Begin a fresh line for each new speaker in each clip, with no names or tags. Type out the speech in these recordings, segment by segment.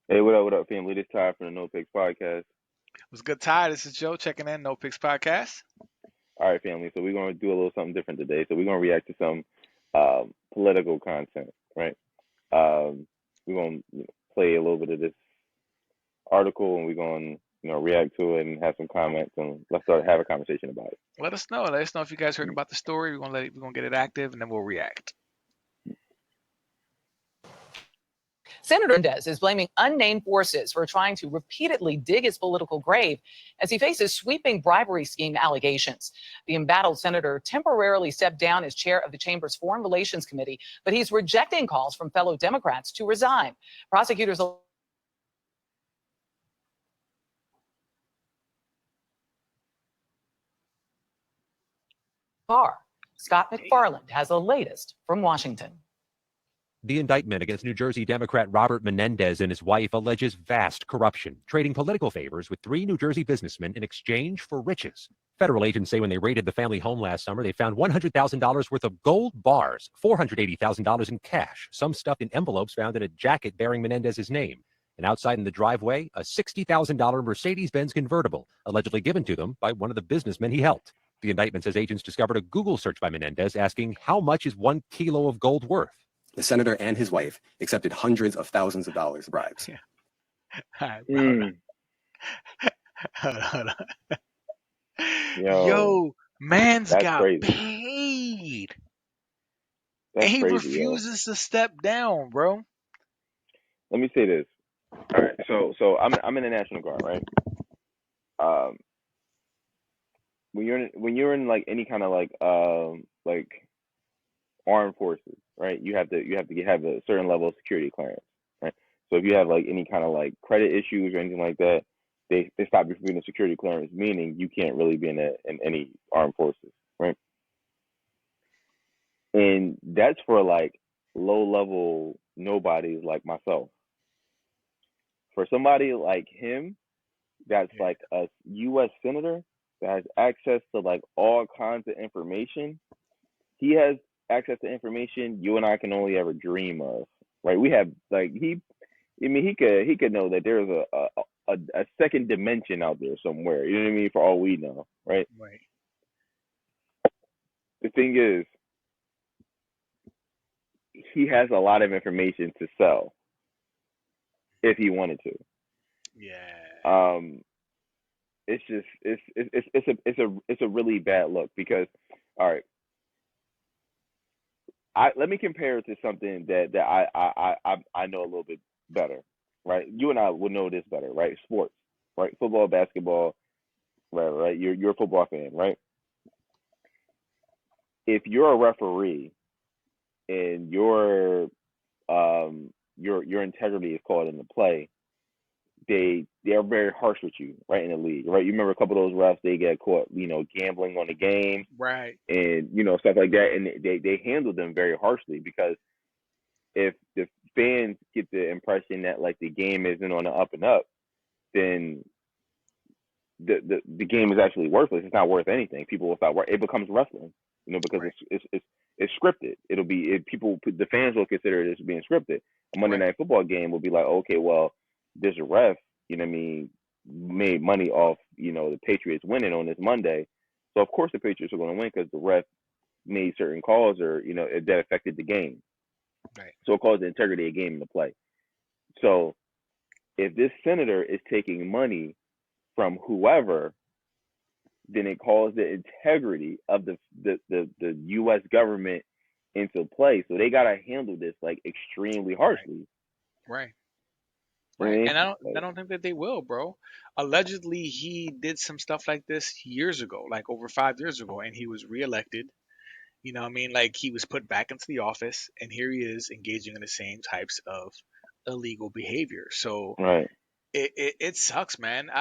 Hey, what up, family? This Ty from the No Picks Podcast.
What's good, Ty? This is Joe checking in. No Picks Podcast.
All right, family. So we're gonna do a little something different today. So we're gonna react to some political content, right? We're gonna play a little bit of this article, and we're gonna react to it and have some comments, and let's start have a conversation about it.
Let us know. Let us know if you guys heard about the story. We're gonna get it active, and then we'll react.
Senator Menendez is blaming unnamed forces for trying to repeatedly dig his political grave as he faces sweeping bribery scheme allegations. The embattled senator temporarily stepped down as chair of the chamber's Foreign Relations Committee, but he's rejecting calls from fellow Democrats to resign. Prosecutors are. Scott McFarland has the latest from Washington.
The indictment against New Jersey Democrat Robert Menendez and his wife alleges vast corruption, trading political favors with 3 New Jersey businessmen in exchange for riches. Federal agents say when they raided the family home last summer, they found $100,000 worth of gold bars, $480,000 in cash, some stuffed in envelopes found in a jacket bearing Menendez's name. And outside in the driveway, a $60,000 Mercedes-Benz convertible, allegedly given to them by one of the businessmen he helped. The indictment says agents discovered a Google search by Menendez asking how much is 1 kilo of gold worth.
The senator and his wife accepted hundreds of thousands of dollars of bribes.
Mm.
Hold on.
Yo,
Man's
that's
got
crazy.
paid,
That's
and he
crazy, yo.
refuses to step down, bro.
Let me say this. All right, so I'm in the National Guard, right? Um, when you're in like any kind of like armed forces, right? You have to have a certain level of security clearance, right? So if you have like any kind of like credit issues or anything like that, they stop you from being a security clearance, meaning you can't really be in any armed forces, right? And that's for like low level nobodies like myself. For somebody like him, that's
Yeah.
like a U.S. senator that has access to like all kinds of information. He has access to information you and I can only ever dream of, right? We have like I mean, he could know that there's a second dimension out there somewhere. You know what I mean? For all we know, right?
Right.
The thing is, he has a lot of information to sell if he wanted to.
Yeah.
Um, it's just it's a really bad look because, all right, let me compare it to something that I know a little bit better, right? You and I would know this better, right? Sports, right? Football, basketball, right? You're a football fan, right? If you're a referee and your integrity is called into play, they're very harsh with you, right, in the league, right? You remember a couple of those refs, they get caught, gambling on the game
Right.
and stuff like that, and they handle them very harshly because if the fans get the impression that like the game isn't on the up and up, then the game is actually worthless. It's not worth anything. People will stop. It becomes wrestling, because
Right.
it's scripted. The fans will consider it as being scripted. A Monday
Right.
Night Football game will be like, okay, well, this ref, what I mean, made money off the Patriots winning on this Monday, so of course the Patriots are going to win because the ref made certain calls or that affected the game.
Right.
So it caused the integrity of the game into play. So if this senator is taking money from whoever, then it calls the integrity of the U.S. government into play. So they gotta handle this like extremely harshly.
Right. Right.
Right?
And I don't think that they will, bro. Allegedly, he did some stuff like this years ago, like over 5 years ago, and he was reelected. You know what I mean? Like he was put back into the office, and here he is engaging in the same types of illegal behavior. So
Right.
it sucks, man.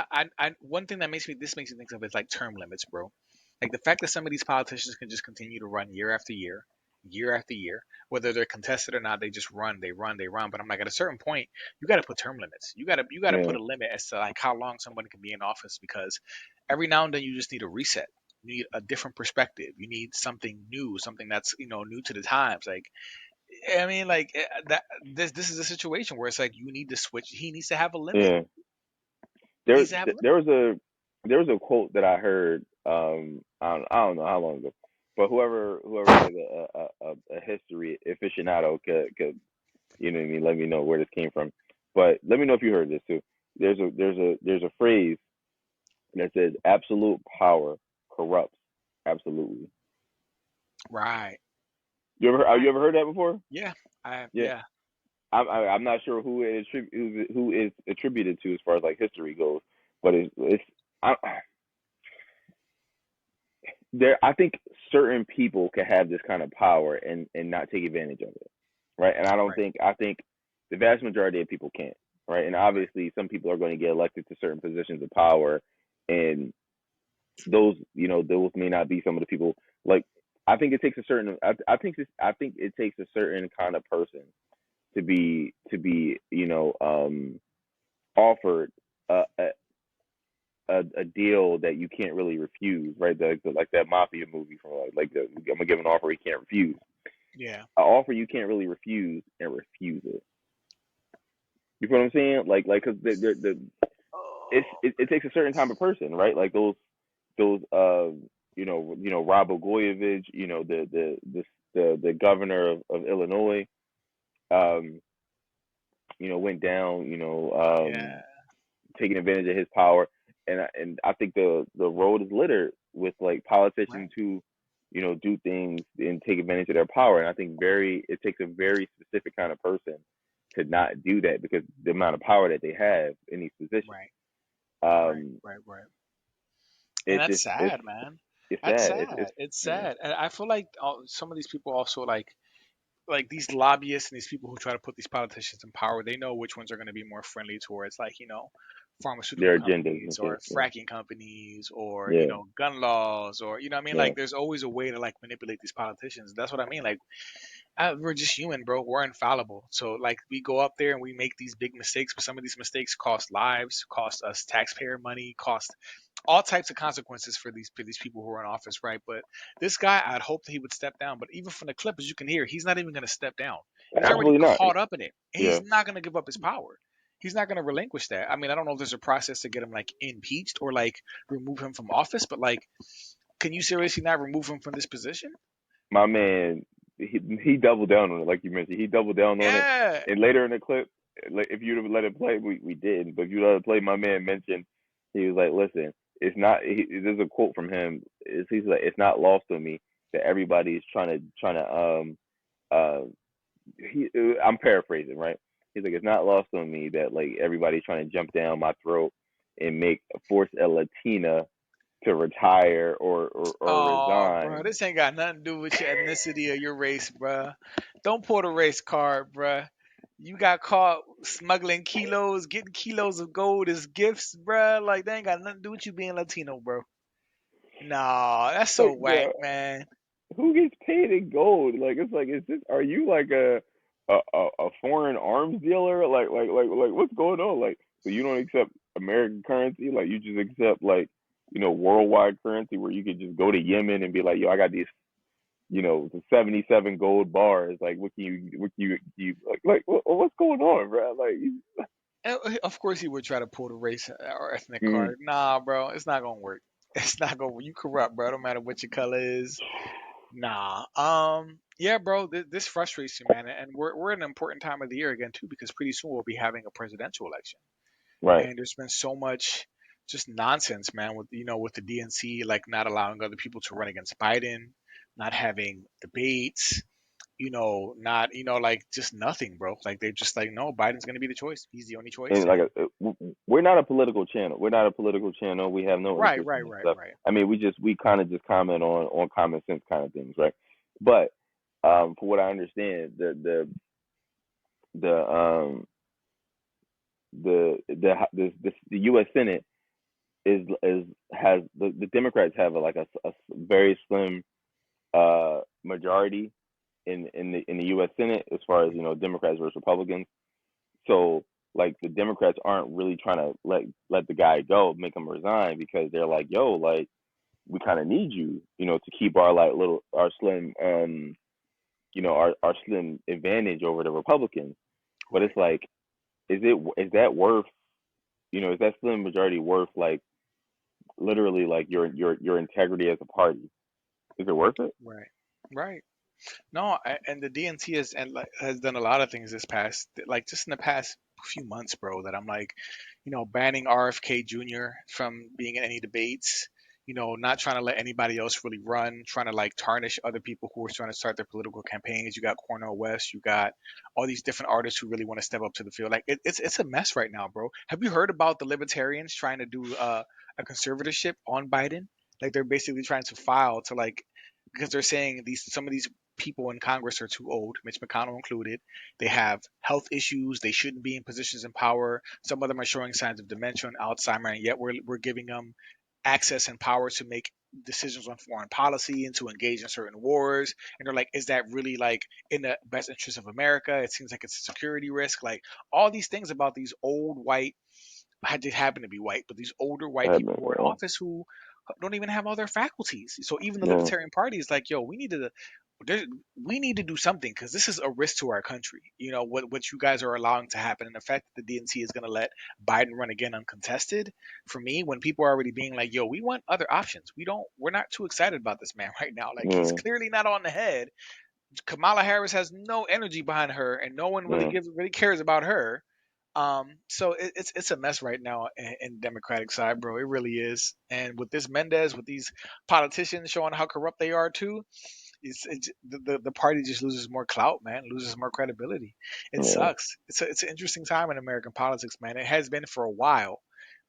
One thing that makes me think of is like term limits, bro. Like the fact that some of these politicians can just continue to run year after year, year after year, whether they're contested or not, they just run, they run, they run. But I'm like, at a certain point, you got to put term limits. You got to put
Yeah.
a limit as to like how long someone can be in office because every now and then you just need a reset. You need a different perspective. You need something new, something that's new to the times. Like I mean, like that. This is a situation where it's like you need to switch. He needs to have a limit.
Yeah.
He
There
needs to have a limit.
there was a quote that I heard I don't know how long ago, but whoever's like a history aficionado could you know what I mean, let me know where this came from. But let me know if you heard this too. There's a phrase that says absolute power corrupts absolutely.
Right.
You
Right.
ever heard that before?
Yeah.
Yeah.
Yeah.
I'm not sure who is attributed to as far as like history goes, but it's I, there. I think certain people can have this kind of power and not take advantage of it, right? And
Right.
I think the vast majority of people can't, right? And
Right.
obviously, some people are going to get elected to certain positions of power, and those may not be some of the people. Like I think it takes a certain. I think it takes a certain kind of person to be offered a, a a deal that you can't really refuse, right? Like that mafia movie from I'm gonna give an offer he can't refuse.
Yeah.
An offer you can't really refuse and refuse it. You feel what I'm saying? Because it takes a certain type of person, right? Like those Rob Blagojevich, the governor of Illinois, um, went down,
Yeah.
taking advantage of his power, and I think the road is littered with like
Right.
politicians who, do things and take advantage of their power, and I think it takes a very specific kind of person to not do that because the amount of power that they have in these positions,
Right. Right.
um,
Right. Right. And
it's
that's
just it's
sad, man.
it's
That's
sad.
sad. It's
Yeah,
sad. And I feel like some of these people also like these lobbyists and these people who try to put these politicians in power, they know which ones are going to be more friendly towards like, pharmaceutical
their agendas and
companies
shit.
or fracking companies or,
Yeah,
gun laws or, what I mean?
yeah,
Like there's always a way to like manipulate these politicians. That's what I mean. Like we're just human, bro. We're infallible. So like we go up there and we make these big mistakes, but some of these mistakes cost lives, cost us taxpayer money, cost all types of consequences for these people who are in office, right? But this guy, I'd hope that he would step down. But even from the clip, as you can hear, he's not even going to step down. He's already
absolutely not.
caught up in it, and
Yeah,
he's not going to give up his power. He's not going to relinquish that. I mean, I don't know if there's a process to get him like impeached or like remove him from office, but like, can you seriously not remove him from this position?
my man, he doubled down on it, like you mentioned. He doubled down on it,
Yeah,
and later in the clip, like if you'd have let it play, we did. But if you let it play, my man mentioned he was like, "Listen, it's not." There's a quote from him. He's like, "It's not lost on me that everybody's trying to uh I'm paraphrasing, right? He's like, it's not lost on me that like everybody's trying to jump down my throat and force a Latina to retire or
oh, bro,
resign."
this ain't got nothing to do with your ethnicity or your race, bro. Don't pull the race card, bro. You got caught smuggling kilos, getting kilos of gold as gifts, bro. Like, that ain't got nothing to do with you being Latino, bro. Nah, that's so
Like,
whack,
bro,
man.
who gets paid in gold? Like, it's like, is this? Are you like a foreign arms dealer? Like, what's going on? Like, so you don't accept American currency? Like, you just accept like worldwide currency where you could just go to Yemen and be like, yo, I got these the 77 gold bars. Like, what can you what's going on, bro? Like,
Of course, he would try to pull the race or ethnic
mm,
card. Nah, bro, it's not gonna work. It's not gonna. You corrupt, bro. No matter what your color is. Nah. Yeah, bro. This frustrates you, man. And we're in an important time of the year again too, because pretty soon we'll be having a presidential election.
right.
And there's been so much just nonsense, man, with with the DNC like not allowing other people to run against Biden, not having debates, not like just nothing, bro. Like they're just like, no, Biden's gonna be the choice. He's the only choice.
And like,
And
we're not a political channel. We're not a political channel. We have no
right,
interest in
right,
this
right,
stuff.
right.
I mean, we kind of just comment on common sense kind of things, right? But for what I understand, the the U.S. Senate is has the Democrats have a very slim majority in the U.S. Senate as far as Democrats versus Republicans. So like the Democrats aren't really trying to let the guy go, make him resign because they're like, yo, like we kind of need you, to keep our like our slim our slim advantage over the Republicans. But
Right.
it's like, is that worth, is that slim majority worth like literally like your integrity as a party? Is it worth it?
Right. Right. No, and the DNC has done a lot of things this past, like just in the past few months, bro. That I'm like, banning RFK Jr. from being in any debates. Not trying to let anybody else really run, trying to like tarnish other people who are trying to start their political campaigns. You got Cornel West, you got all these different artists who really want to step up to the field. Like it's a mess right now, bro. Have you heard about the libertarians trying to do a conservatorship on Biden? Like they're basically trying to file to like because they're saying some of these people in Congress are too old, Mitch McConnell included. They have health issues. They shouldn't be in positions of power. Some of them are showing signs of dementia and Alzheimer, and yet we're giving them access and power to make decisions on foreign policy and to engage in certain wars. And they're like, is that really like in the best interest of America? It seems like it's a security risk. Like all these things about these old white, I did happen to be white, but these older white
Yeah,
people who are in office who don't even have all their faculties. So even the
yeah,
Libertarian Party is like, yo, we need to do something because this is a risk to our country. What you guys are allowing to happen, and the fact that the DNC is going to let Biden run again uncontested. For me, when people are already being like, "Yo, we want other options. We're not too excited about this man right now. Like he's
yeah,
clearly not on the head. Kamala Harris has no energy behind her, and no one
yeah,
really cares about her. So it's a mess right now in the Democratic side, bro. It really is. And with this Mendez, with these politicians showing how corrupt they are too, the party just loses more clout, man, loses more credibility. It
yeah,
sucks. It's an interesting time in American politics, man. It has been for a while,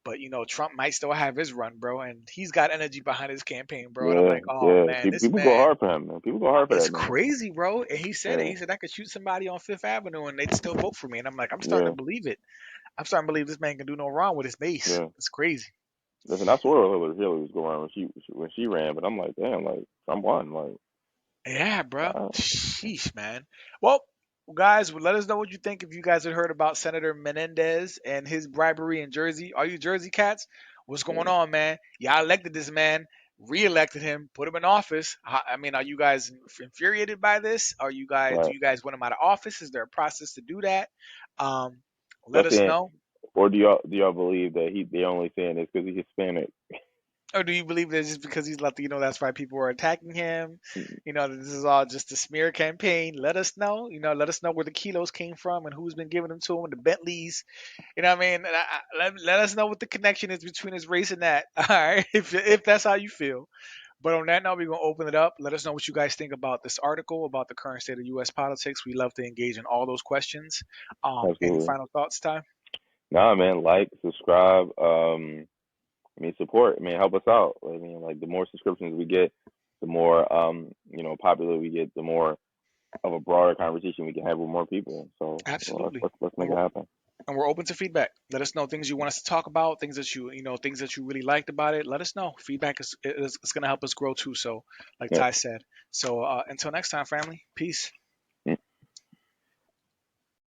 but Trump might still have his run, bro, and he's got energy behind his campaign, bro. And I'm
yeah,
like, oh
yeah.
man, this
People go
man,
hard for him, man. People go hard for
it's
that man.
crazy, bro. And he said it.
Yeah,
He said I could shoot somebody on Fifth Avenue and they'd still vote for me. And I'm like, I'm starting
yeah,
to believe it. I'm starting to believe this man can do no wrong with his base.
yeah.
It's crazy.
Listen, I swear Hillary was going on when she ran, but I'm like, damn, like Trump won, like,
Yeah, bro.
uh,
Sheesh, man. Well, guys, let us know what you think if you guys had heard about Senator Menendez and his bribery in Jersey. Are you Jersey cats? What's going
yeah,
on, man? Y'all elected this man, re-elected him, put him in office. I mean, are you guys infuriated by this? Do
right.
you guys want him out of office? Is there a process to do that? Um, let
But
us
then,
know.
or do y'all believe that they only saying this because he's Hispanic?
Or do you believe that just because he's Latino, that's why people are attacking him? That this is all just a smear campaign. Let us know. Let us know where the kilos came from and who's been giving them to him, the Bentleys. You know what I mean? And let us know what the connection is between his race and that. All right, if that's how you feel. But on that note, we're gonna open it up. Let us know what you guys think about this article, about the current state of U.S. politics. We love to engage in all those questions. Any
Absolutely.
final thoughts, Ty?
Nah, man. Like, subscribe. I mean, support. I mean, help us out. I mean, like the more subscriptions we get, the more popular we get, the more of a broader conversation we can have with more people. So
Absolutely.
let's
And
make it
we're
happen.
and we're open to feedback. Let us know things you want us to talk about, things that things that you really liked about it. Let us know. Feedback is going to help us grow too. So, like
Yep.
Ty said. So, until next time, family. Peace.